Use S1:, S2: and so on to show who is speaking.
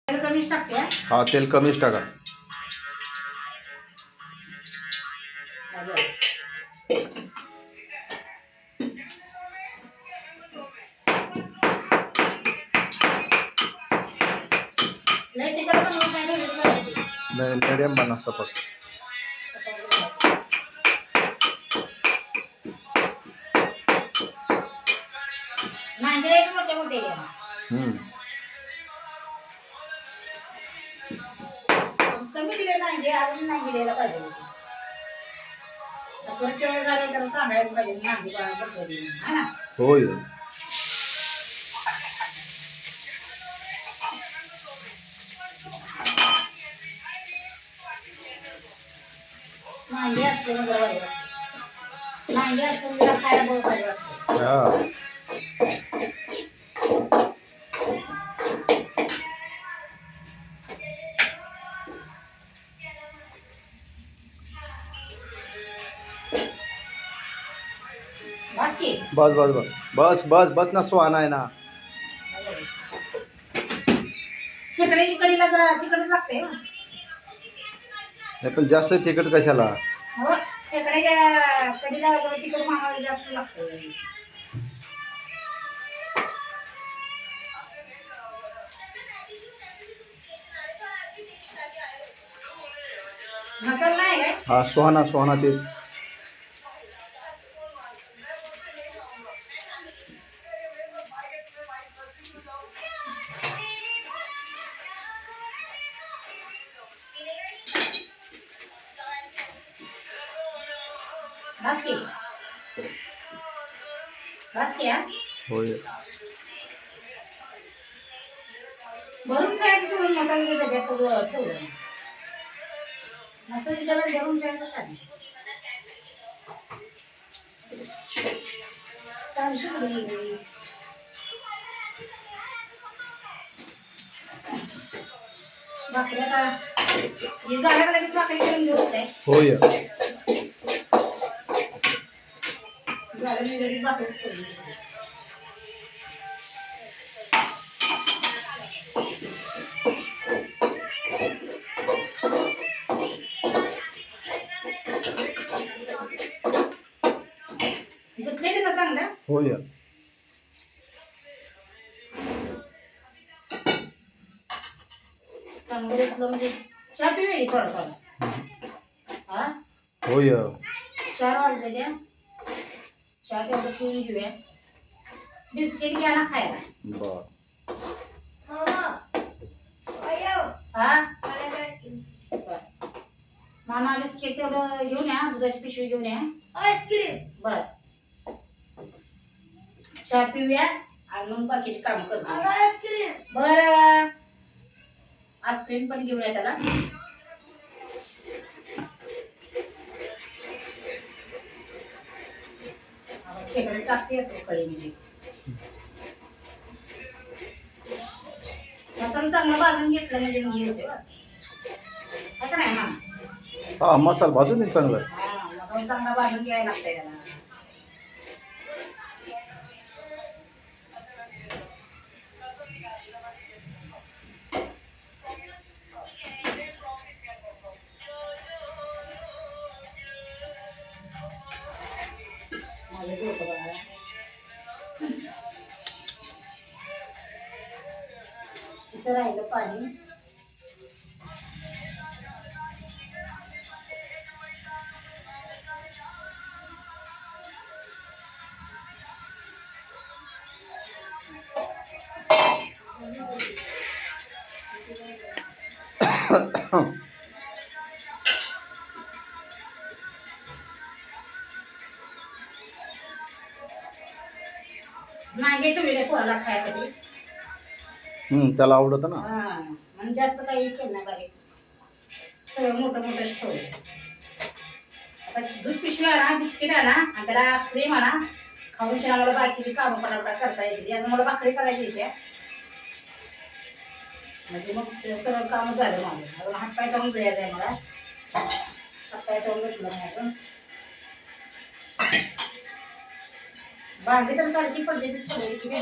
S1: तेल कमीच टाकते.
S2: हा तेल कमीच टाका. नाही मीडियम बनवा सपक.
S1: कमी दिले नाही अजून नाही दिलेला पाहिजे. पुढच्या वेळेस आले तर सांगायला पाहिजे नांगी बसवली है ना.
S2: होय.
S1: नांगी असते म्हणजे बरं वाटतं. नांगी असते म्हणजे खायला बरं पाहिजे वाटतं.
S2: हा बस बस बस बस बस बस ना सुहाना आहे ना.
S1: खेकड्याची कढीला जरा तिखटच लागते.
S2: नाही पण जास्त तिखट कशाला.
S1: हो खेकड्याच्या कढीला जरा तिखट मागायला जास्त लागतं. मसाला नाही काय.
S2: हा सुहाना सुहाना तेच. होय.
S1: भरून खायचं सोडून मसाले डब्यात ठेवलं. मसाले डब्यात भरून खायचं काय. भाकरी आता हे झालं लगेच भाकरी करून घेऊ काय.
S2: होय.
S1: झालं मी लगेच भाकरी करून घेऊ.
S2: होय.
S1: चांगलं घेतलं म्हणजे चहा पिऊया थोडासा. हा
S2: होय.
S1: 4 वाजले त्या चहा तेवढं पिऊन घेऊया. बिस्किट घ्या ना खायला.
S2: बर.
S1: हा मामा बिस्किट तेवढं घेऊन या. दुधाची पिशवी घेऊन या. आईस्क्रीम बर. चहा पिऊया आणि मग बाकीची काम करू. आईस्क्रीम बर. आईस्क्रीम पण घेऊया त्याला. खेकडे टाकते कळी म्हणजे मसाला चांगला भाजून घेतलं म्हणजे मी होते बरं नाही मामा.
S2: हा मसाला भाजून दे चांगलं.
S1: हा मसाला चांगला भाजून घ्यायला लागतंय त्याला. इथं राहिलं पाणी. नाही ठेवले पोराला खायसाठी.
S2: त्याला आवडत ना.
S1: हा म्हणजे जास्त काही केलं नाही बारीक. सगळं मोठं मोठंच ठेवलं. आता दूध पिशवी आणा बिस्किट आणा आणि त्याला आईस्क्रीम आणा. खाऊन शिना मला बाकीची कामं पटापटा करता येते. आता मला भाकरी करायची येते म्हणजे मग सगळं काम झालं माझं. अजून हातपाय तळून द्यायचं आहे मला. हातपाय तळून घेतलं नाही अजून. भांडी तर सारखी पडते किती